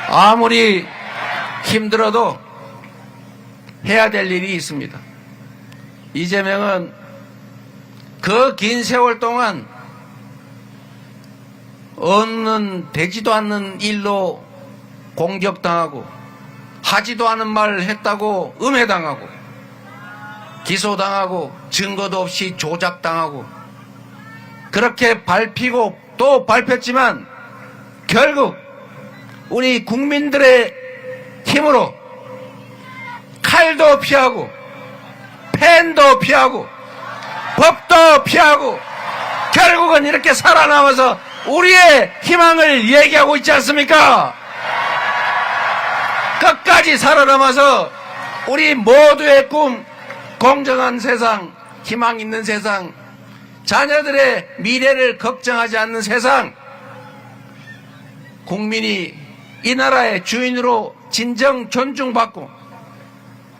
아무리 힘들어도 해야 될 일이 있습니다. 이재명은 그 긴 세월 동안 되지도 않는 일로 공격당하고 하지도 않은 말 했다고 음해당하고 기소당하고 증거도 없이 조작당하고 그렇게 밟히고 또 밟혔지만 결국 우리 국민들의 힘으로 칼도 피하고 펜도 피하고 법도 피하고 결국은 이렇게 살아남아서 우리의 희망을 얘기하고 있지 않습니까? 끝까지 살아남아서 우리 모두의 꿈, 공정한 세상, 희망 있는 세상, 자녀들의 미래를 걱정하지 않는 세상, 국민이 이 나라의 주인으로 진정 존중받고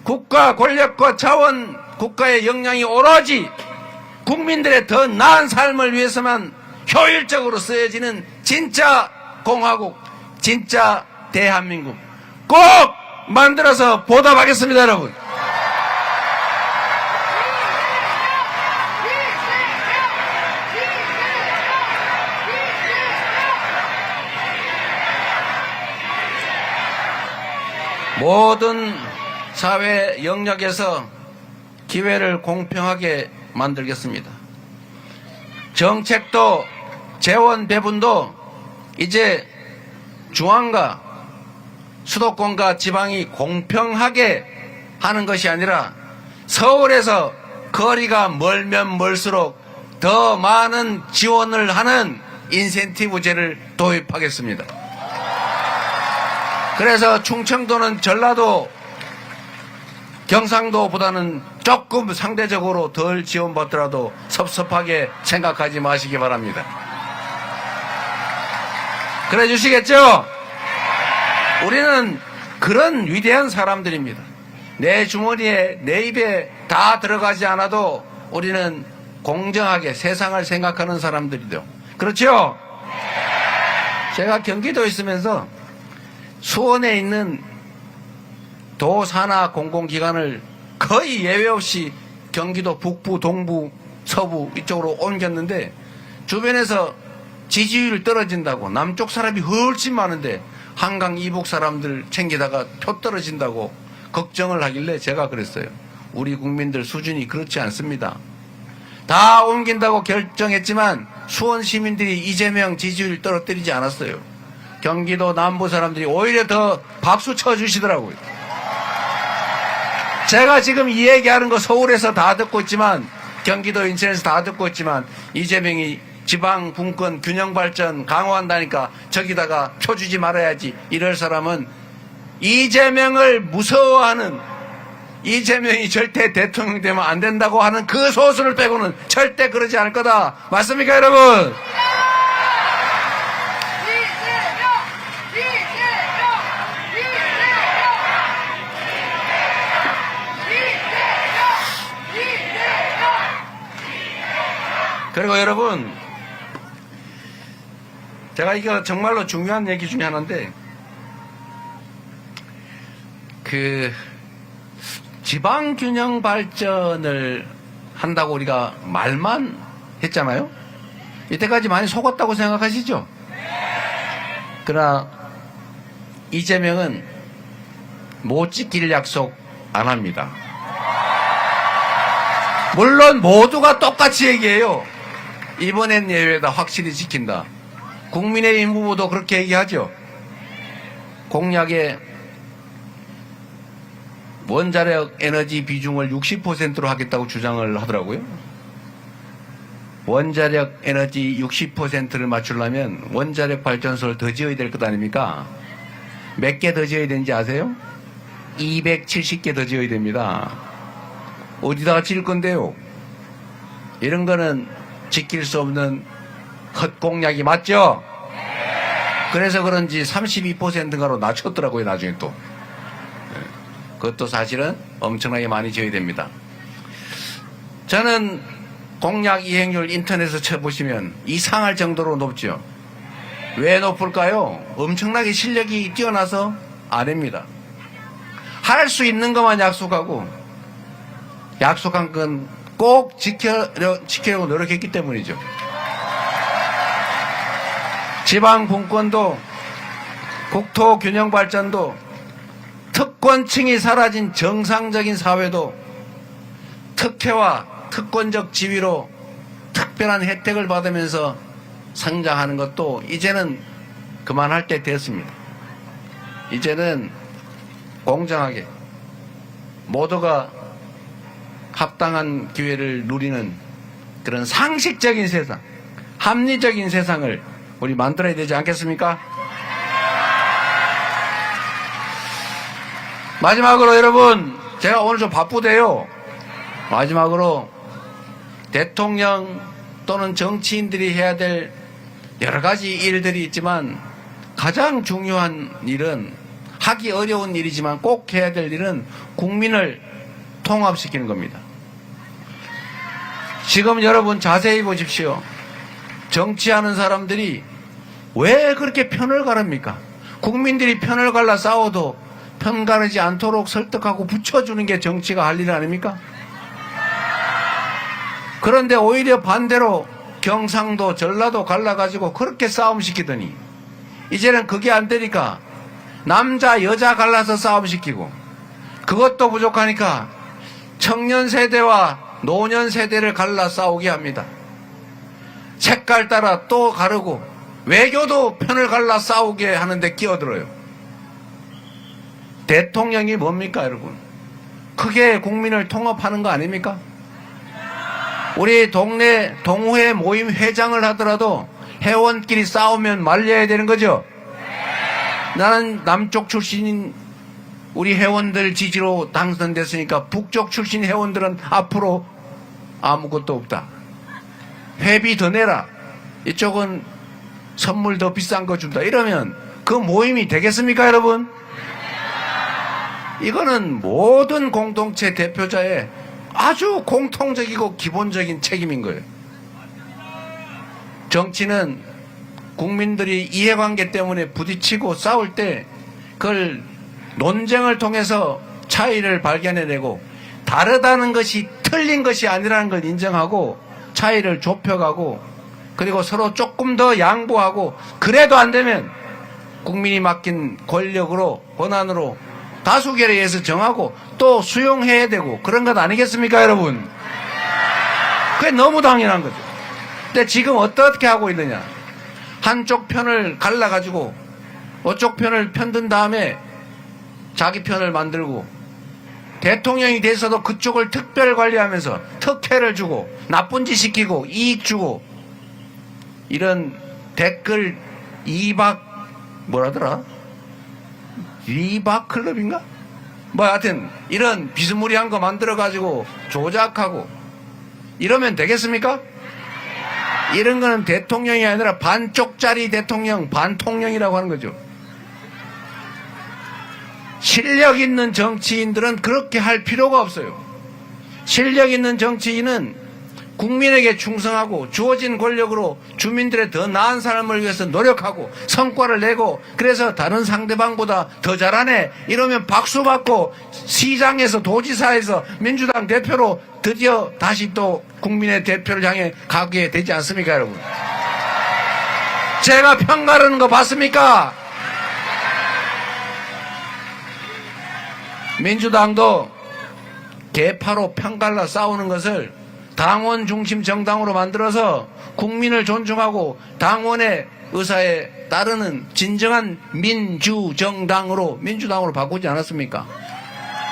국가 권력과 자원, 국가의 역량이 오로지 국민들의 더 나은 삶을 위해서만 효율적으로 쓰여지는 진짜 공화국, 진짜 대한민국 꼭 만들어서 보답하겠습니다, 여러분. 모든 사회 영역에서 기회를 공평하게 만들겠습니다. 정책도 재원 배분도 이제 중앙과 수도권과 지방이 공평하게 하는 것이 아니라 서울에서 거리가 멀면 멀수록 더 많은 지원을 하는 인센티브제를 도입하겠습니다. 그래서 충청도는 전라도, 경상도보다는 조금 상대적으로 덜 지원받더라도 섭섭하게 생각하지 마시기 바랍니다. 그래 주시겠죠? 우리는 그런 위대한 사람들입니다. 내 주머니에, 내 입에 다 들어가지 않아도 우리는 공정하게 세상을 생각하는 사람들이죠. 그렇죠? 제가 경기도에 있으면서 수원에 있는 도, 산하 공공기관을 거의 예외 없이 경기도 북부, 동부, 서부 이쪽으로 옮겼는데 주변에서 지지율이 떨어진다고, 남쪽 사람이 훨씬 많은데 한강 이북 사람들 챙기다가 표 떨어진다고 걱정을 하길래 제가 그랬어요. 우리 국민들 수준이 그렇지 않습니다. 다 옮긴다고 결정했지만 수원 시민들이 이재명 지지율 떨어뜨리지 않았어요. 경기도 남부 사람들이 오히려 더 박수 쳐주시더라고요. 제가 지금 이 얘기하는 거 서울에서 다 듣고 있지만, 경기도 인천에서 다 듣고 있지만, 이재명이 지방 분권 균형 발전 강화한다니까 저기다가 표 주지 말아야지 이럴 사람은 이재명을 무서워하는, 이재명이 절대 대통령 되면 안 된다고 하는 그 소수를 빼고는 절대 그러지 않을 거다. 맞습니까, 여러분? 그리고 여러분, 제가 이거 정말로 중요한 얘기 중에 하나인데, 지방균형 발전을 한다고 우리가 말만 했잖아요. 이때까지 많이 속았다고 생각하시죠? 그러나 이재명은 못 지킬 약속 안 합니다. 물론 모두가 똑같이 얘기해요. 이번엔 예외다, 확실히 지킨다. 국민의힘 후보도 그렇게 얘기하죠. 공약에 원자력 에너지 비중을 60%로 하겠다고 주장을 하더라고요. 원자력 에너지 60%를 맞추려면 원자력 발전소를 더 지어야 될 것 아닙니까? 몇 개 더 지어야 되는지 아세요? 270개 더 지어야 됩니다. 어디다가 지을 건데요? 이런 거는 지킬 수 없는 헛공약이 맞죠? 그래서 그런지 32%인가로 낮췄더라고요, 나중에 또. 그것도 사실은 엄청나게 많이 지어야 됩니다. 저는 공약 이행률 인터넷에서 쳐보시면 이상할 정도로 높죠. 왜 높을까요? 엄청나게 실력이 뛰어나서 아닙니다. 할 수 있는 것만 약속하고 약속한 건 꼭 지키려고 노력했기 때문이죠. 지방 분권도 국토 균형 발전도 특권층이 사라진 정상적인 사회도 특혜와 특권적 지위로 특별한 혜택을 받으면서 성장하는 것도 이제는 그만할 때 됐습니다. 이제는 공정하게 모두가 합당한 기회를 누리는 그런 상식적인 세상, 합리적인 세상을 우리 만들어야 되지 않겠습니까? 마지막으로 여러분, 제가 오늘 좀 바쁘대요. 마지막으로 대통령 또는 정치인들이 해야 될 여러 가지 일들이 있지만 가장 중요한 일은, 하기 어려운 일이지만 꼭 해야 될 일은 국민을 통합시키는 겁니다. 지금 여러분 자세히 보십시오. 정치하는 사람들이 왜 그렇게 편을 가릅니까? 국민들이 편을 갈라 싸워도 편 가르지 않도록 설득하고 붙여주는 게 정치가 할 일 아닙니까? 그런데 오히려 반대로 경상도 전라도 갈라가지고 그렇게 싸움시키더니 이제는 그게 안 되니까 남자 여자 갈라서 싸움시키고, 그것도 부족하니까 청년 세대와 노년 세대를 갈라 싸우게 합니다. 색깔 따라 또 가르고 외교도 편을 갈라 싸우게 하는데 끼어들어요. 대통령이 뭡니까 여러분? 크게 국민을 통합하는 거 아닙니까? 우리 동네 동호회 모임 회장을 하더라도 회원끼리 싸우면 말려야 되는 거죠? 나는 남쪽 출신인 우리 회원들 지지로 당선됐으니까 북쪽 출신 회원들은 앞으로 아무것도 없다. 회비 더 내라. 이쪽은 선물 더 비싼 거 준다. 이러면 그 모임이 되겠습니까 여러분? 이거는 모든 공동체 대표자의 아주 공통적이고 기본적인 책임인 거예요. 정치는 국민들이 이해관계 때문에 부딪히고 싸울 때 그걸 논쟁을 통해서 차이를 발견해내고 다르다는 것이 틀린 것이 아니라는 걸 인정하고 차이를 좁혀가고, 그리고 서로 조금 더 양보하고, 그래도 안 되면 국민이 맡긴 권력으로, 권한으로 다수결에 의해서 정하고 또 수용해야 되고, 그런 것 아니겠습니까 여러분? 그게 너무 당연한 거죠. 근데 지금 어떻게 하고 있느냐, 한쪽 편을 갈라가지고 어쪽 편을 편든 다음에 자기 편을 만들고, 대통령이 돼서도 그쪽을 특별 관리하면서 특혜를 주고 나쁜 짓 시키고 이익 주고, 이런 댓글 뭐라더라? 리박 클럽인가? 뭐 하여튼 이런 비스무리한 거 만들어가지고 조작하고 이러면 되겠습니까? 이런 거는 대통령이 아니라 반쪽짜리 대통령, 반통령이라고 하는 거죠. 실력 있는 정치인들은 그렇게 할 필요가 없어요. 실력 있는 정치인은 국민에게 충성하고 주어진 권력으로 주민들의 더 나은 삶을 위해서 노력하고 성과를 내고, 그래서 다른 상대방보다 더 잘하네 이러면 박수 받고 시장에서 도지사에서 민주당 대표로 드디어 다시 또 국민의 대표를 향해 가게 되지 않습니까 여러분? 제가 편 가르는 거 봤습니까? 민주당도 개파로 편갈라 싸우는 것을 당원 중심 정당으로 만들어서 국민을 존중하고 당원의 의사에 따르는 진정한 민주정당으로, 민주당으로 바꾸지 않았습니까?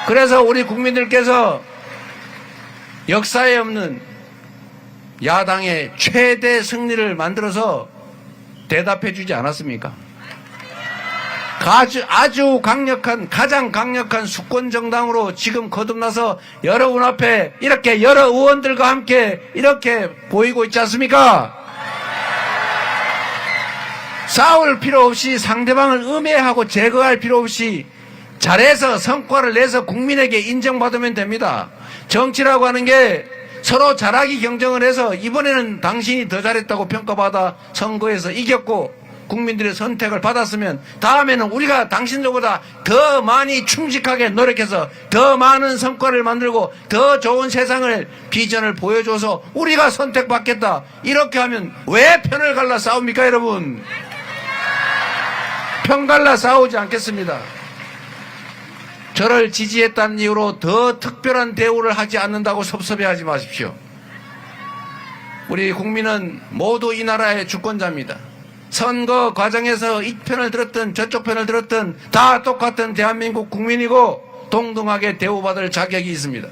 그래서 우리 국민들께서 역사에 없는 야당의 최대 승리를 만들어서 대답해 주지 않았습니까? 아주 강력한, 가장 강력한 수권 정당으로 지금 거듭나서 여러분 앞에 이렇게 여러 의원들과 함께 이렇게 보이고 있지 않습니까? 싸울 필요 없이, 상대방을 음해하고 제거할 필요 없이 잘해서 성과를 내서 국민에게 인정받으면 됩니다. 정치라고 하는 게 서로 잘하기 경쟁을 해서 이번에는 당신이 더 잘했다고 평가받아 선거에서 이겼고, 국민들의 선택을 받았으면 다음에는 우리가 당신들보다 더 많이 충직하게 노력해서 더 많은 성과를 만들고 더 좋은 세상을 비전을 보여줘서 우리가 선택받겠다. 이렇게 하면 왜 편을 갈라 싸웁니까, 여러분? 편 갈라 싸우지 않겠습니다. 저를 지지했다는 이유로 더 특별한 대우를 하지 않는다고 섭섭해하지 마십시오. 우리 국민은 모두 이 나라의 주권자입니다. 선거 과정에서 이 편을 들었든 저쪽 편을 들었든 다 똑같은 대한민국 국민이고 동등하게 대우받을 자격이 있습니다.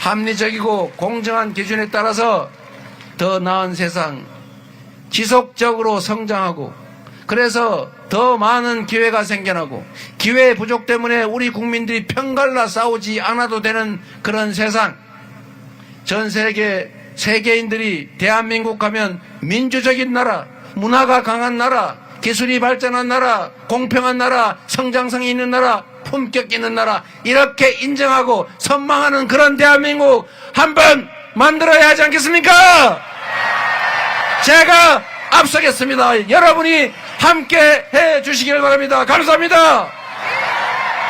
합리적이고 공정한 기준에 따라서 더 나은 세상, 지속적으로 성장하고 그래서 더 많은 기회가 생겨나고 기회 부족 때문에 우리 국민들이 편갈라 싸우지 않아도 되는 그런 세상, 전 세계 세계인들이 대한민국 하면 민주적인 나라, 문화가 강한 나라, 기술이 발전한 나라, 공평한 나라, 성장성이 있는 나라, 품격 있는 나라 이렇게 인정하고 선망하는 그런 대한민국 한번 만들어야 하지 않겠습니까? 제가 앞서겠습니다. 여러분이 함께 해 주시길 바랍니다. 감사합니다.